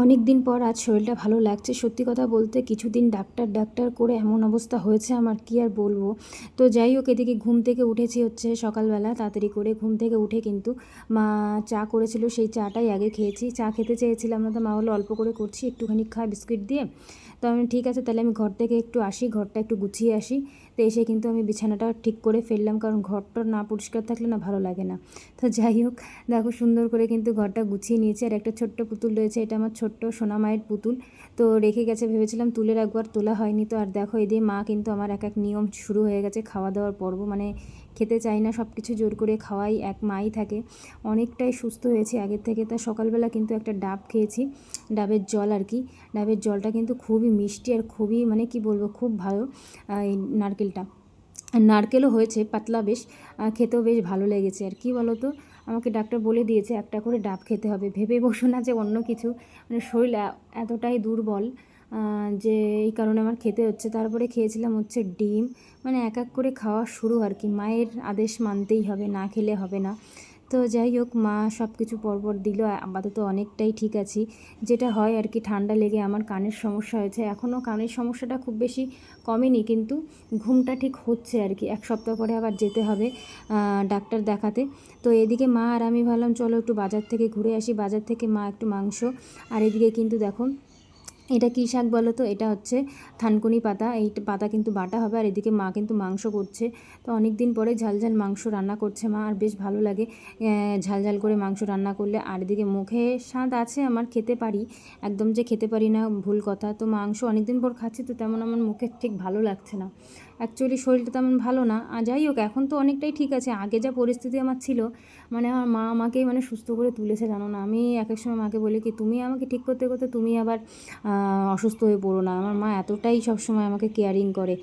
অনেক দিন পর আজ শরীরটা ভালো লাগছে। সত্যি কথা বলতে কিছুদিন ডাক্তার ডাক্তার করে এমন অবস্থা হয়েছে আমার, কি আর বলবো। তো যাই হোক, এদিকে ঘুম থেকে উঠেছি হচ্ছে সকালবেলা তাড়াতাড়ি করে। ঘুম থেকে উঠে কিন্তু মা চা করেছিল, সেই চাটাই আগে খেয়েছি। চা খেতে চেয়েছিলাম না, তো মা হলো অল্প করে করছি, একটুখানি খা বিস্কিট দিয়ে। তো আমি ঠিক আছে তাহলে আমি ঘর থেকে একটু আসি, ঘরটা একটু গুছিয়ে আসি। তো এসে কিন্তু আমি বিছানাটা ঠিক করে ফেললাম, কারণ ঘরটা না পরিষ্কার থাকলে না ভালো লাগে না। তো যাই হোক, দেখো সুন্দর করে কিন্তু ঘরটা গুছিয়ে নিয়েছি। আর একটা ছোট্ট পুতুল রয়েছে, এটা আমার ছোট্ট সোনা মায়ের পুতুল। তো রেখে গেছে, ভেবেছিলাম তুলে রাখবো, আর তোলা হয়নি। তো আর দেখো এদিকে মা কিন্তু আমার এক এক নিয়ম শুরু হয়ে গেছে, খাওয়া দাওয়ার পর্ব। মানে খেতে চাই না, সব কিছু জোর করে খাওয়াই এক মাই থাকে। অনেকটাই সুস্থ হয়েছি আগের থেকে। তা সকালবেলা কিন্তু একটা ডাব খেয়েছি, ডাবের জল আর কি। ডাবের জলটা কিন্তু খুবই মিষ্টি আর খুবই মানে কি বলবো, খুব ভালো। এই নারকেলটা, আর নারকেলও হয়েছে পাতলা বেশ, খেতেও বেশ ভালো লেগেছে। আর কি বলো তো, আমাকে ডাক্তার বলে দিয়েছে একটা করে ডাব খেতে হবে। ভেবে বসো না যে অন্য কিছু, মানে শরীর এতটাই দুর্বল যে এই কারণে আমার খেতে হচ্ছে। তারপরে খেয়েছিলাম হচ্ছে ডিম। মানে এক এক করে খাওয়া শুরু আর কি, মায়ের আদেশ মানতেই হবে, না খেলে হবে না। তো যাই হোক, মা সব কিছু পরপর দিল, আপাতত অনেকটাই ঠিক আছি। যেটা হয় আর কি, ঠান্ডা লেগে আমার কানের সমস্যা হয়েছে, এখনও কানের সমস্যাটা খুব বেশি কমেনি, কিন্তু ঘুমটা ঠিক হচ্ছে আর কি। এক সপ্তাহ পরে আবার যেতে হবে ডাক্তার দেখাতে। তো এদিকে মা আর আমি ভাবলাম চলো একটু বাজার থেকে ঘুরে আসি। বাজার থেকে মা একটু মাংস, আর এদিকে কিন্তু দেখো এটা কী শাক বলো তো, এটা হচ্ছে থানকুনি পাতা। এই পাতা কিন্তু বাটা হবে। আর এদিকে মা কিন্তু মাংস করছে। তো অনেক দিন পরে ঝাল ঝাল মাংস রান্না করছে মা, আর বেশ ভালো লাগে ঝাল ঝাল করে মাংস রান্না করলে। আর এদিকে মুখে স্বাদ আছে আমার, খেতে পারি, একদম যে খেতে পারি না ভুল কথা। তো মাংস অনেক দিন পর খাচ্ছি, তো তেমন আমার মুখে ঠিক ভালো লাগছে না। অ্যাকচুয়ালি শরীরটা তেমন ভালো না। আর যাই হোক, এখন তো অনেকটাই ঠিক আছে। আগে যা পরিস্থিতি আমার ছিল, মানে আমার মা আমাকেই মানে সুস্থ করে তুলেছে জানো না। আমি এক এক সময় মাকে বলি কি, তুমি আমাকে ঠিক করতে করতে তুমি আবার অসুস্থ হয়ে পড়ো না। আমার মা এতটাই সবসময় আমাকে কেয়ারিং করে।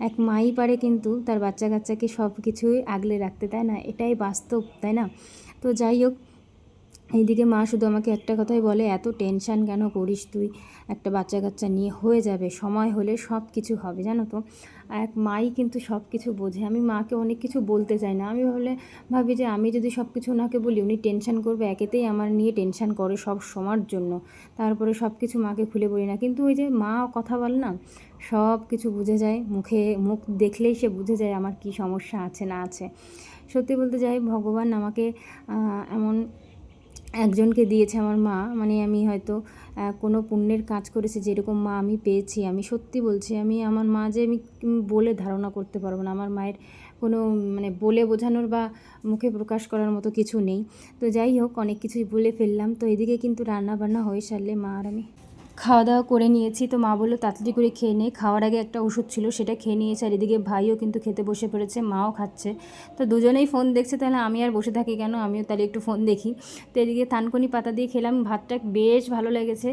এক মাই পারে কিন্তু তার বাচ্চা কাচ্চাকে সব কিছুই আগলে রাখতে, তাই না? এটাই বাস্তব, তাই না? তো যাই হোক, এইদিকে মা শুধু আমাকে একটা কথাই বলে, এত টেনশান কেন করিস তুই, একটা বাচ্চা কাচ্চা নিয়ে হয়ে যাবে, সময় হলে সব কিছু হবে, জানো তো। এক মাই কিন্তু সব কিছু বোঝে। আমি মাকে অনেক কিছু বলতে চাই না, আমি ভাবি যে আমি যদি সব কিছু ওনাকে বলি উনি টেনশান করবে, একেতেই আমার নিয়ে টেনশান করে সব সময়ের জন্য। তারপরে সব কিছু মাকে খুলে বলি না, কিন্তু ওই যে মা কথা বলে না, সব কিছু বুঝে যায়, মুখ দেখলেই সে বুঝে যায় আমার কি সমস্যা আছে না আছে। সত্যি বলতে যাই, ভগবান আমাকে এমন একজনকে দিয়েছে আমার মা। মানে আমি হয়তো কোনো পুণ্যের কাজ করেছি, যেরকম মা আমি পেয়েছি। আমি সত্যি বলছি, আমি আমার মা যে আমি বলে ধারণা করতে পারবো না। আমার মায়ের কোনো মানে বলে বোঝানোর বা মুখে প্রকাশ করার মতো কিছু নেই। তো যাই হোক, অনেক কিছুই বলে ফেললাম। তো এদিকে কিন্তু রান্না বান্না হয়ে সারলে মা আর আমি খাওয়া দাওয়া করে নিয়েছি। তো মা বললো তাড়াতাড়ি করে খেয়ে নে, খাওয়ার আগে একটা ওষুধ ছিল সেটা খেয়ে নিয়েছে। আর এদিকে ভাইও কিন্তু খেতে বসে পড়েছে, মাও খাচ্ছে। তো দুজনেই ফোন দেখছে, তাহলে আমি আর বসে থাকি কেন, আমিও তাহলে একটু ফোন দেখি। তো এদিকে থানকুনি পাতা দিয়ে খেলাম, ভাতটা বেশ ভালো লেগেছে,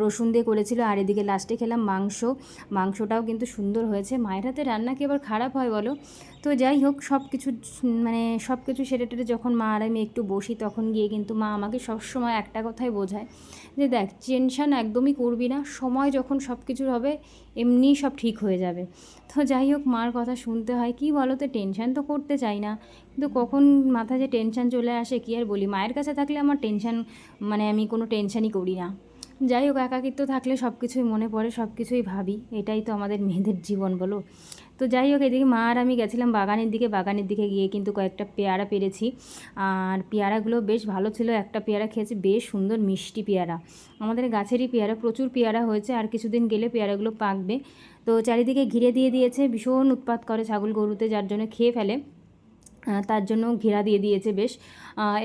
রসুন দিয়ে করেছিল। আর এদিকে লাস্টে খেলাম মাংস। মাংসটাও কিন্তু সুন্দর হয়েছে। মায়ের হাতে রান্না কি আবার খারাপ হয় বলো? তো যাই হোক, সব কিছু মানে সব কিছু সেরে টেরে যখন মা আর আমি একটু বসি, তখন গিয়ে কিন্তু মা আমাকে সবসময় একটা কথাই বোঝায় যে দেখ, টেনশান একদমই করবি না, সময় যখন সব কিছুর হবে এমনিই সব ঠিক হয়ে যাবে। তো যাই হোক, মার কথা শুনতে হয়, কি বলো তো, টেনশান তো করতে চাই না, কিন্তু কখন মাথায় যে টেনশান চলে আসে কি আর বলি। মায়ের কাছে থাকলে আমার টেনশান, মানে আমি কোনো টেনশানই করি না। যাই হোক, একাকিত্ব থাকলে সব কিছুই মনে পড়ে, সব কিছুই ভাবি, এটাই তো আমাদের মেয়েদের জীবন বলো। তো যাই হোক, এদিকে মা আর আমি গেছিলাম বাগানের দিকে গিয়ে কিন্তু কয়েকটা পেয়ারা পেরেছি। আর পেয়ারাগুলো বেশ ভালো ছিল। একটা পেয়ারা খেয়েছি, বেশ সুন্দর মিষ্টি পেয়ারা, আমাদের গাছেরই পেয়ারা, প্রচুর পেয়ারা হয়েছে। আর কিছুদিন গেলে পেয়ারাগুলো পাকবে। তো চারিদিকে ঘিরে দিয়ে দিয়েছে, ভীষণ উৎপাত করে ছাগল গরুতে, যার জন্য খেয়ে ফেলে, তার জন্য ঘেরা দিয়ে দিয়েছে বেশ।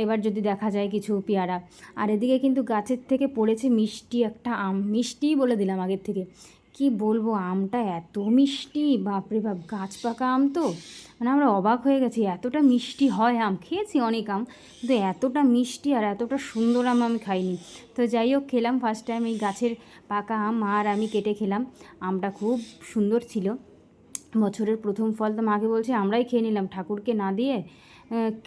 এবার যদি দেখা যায় কিছু পেয়ারা। আর এদিকে কিন্তু গাছের থেকে পড়েছে মিষ্টি একটা আম, মিষ্টিই বলে দিলাম আগের থেকে। কি বলবো, আমটা এত মিষ্টি, বাপরে বাপ, গাছ পাকা আম তো, মানে আমরা অবাক হয়ে গেছি, এতটা মিষ্টি হয় আম। খেয়েছি অনেক আম, কিন্তু এতটা মিষ্টি আর এতটা সুন্দর আম আমি খাইনি। তো যাই হোক, খেলাম ফার্স্ট টাইম এই গাছের পাকা আম, মা আর আমি কেটে খেলাম। আমটা খুব সুন্দর ছিল, বছরের প্রথম ফল। তো মাকে বলছি আমরাই খেয়ে নিলাম, ঠাকুরকে না দিয়ে।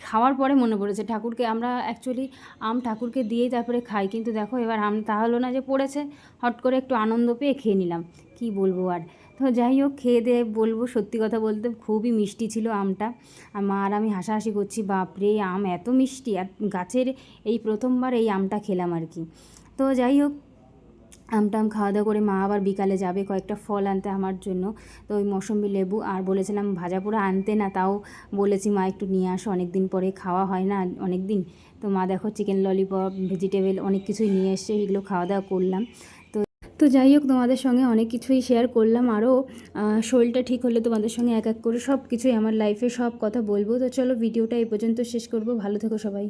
খাওয়ার পরে মনে পড়েছে ঠাকুরকে, আমরা অ্যাকচুয়ালি আম ঠাকুরকে দিয়েই তারপরে খাই, কিন্তু দেখো এবার আম তা হলো না, যে পড়েছে হট করে একটু আনন্দ পেয়ে খেয়ে নিলাম, কি বলবো আর। তো যাই হোক, খেয়ে দিয়ে বলবো, সত্যি কথা বলতে খুবই মিষ্টি ছিল আমটা। আর মা আর আমি হাসাহাসি করছি, বাপরে আম এত মিষ্টি, আর গাছের এই প্রথমবার এই আমটা খেলাম আর কি। তো যাই হোক, আমটাম খাওয়া দাওয়া করে মা আবার বিকালে যাবে কয়েকটা ফল আনতে আমার জন্য। তো ওই মৌসম্বি লেবু আর বলেছিলাম ভাজা পোড়া আনতে, না তাও বলেছি মা একটু নিয়ে আসো, অনেক দিন পরে খাওয়া হয় না অনেক দিন। তো মা দেখো চিকেন ললিপপ, ভেজিটেবল অনেক কিছুই নিয়ে এসছে, এগুলো খাওয়া দাওয়া করলাম। তো যাই হোক, তোমাদের সঙ্গে অনেক কিছুই শেয়ার করলাম। আরও শরীরটা ঠিক হলে তোমাদের সঙ্গে এক এক করে সব কিছুই আমার লাইফে সব কথা বলবো। তো চলো ভিডিওটা এই পর্যন্ত শেষ করব। ভালো থেকো সবাই।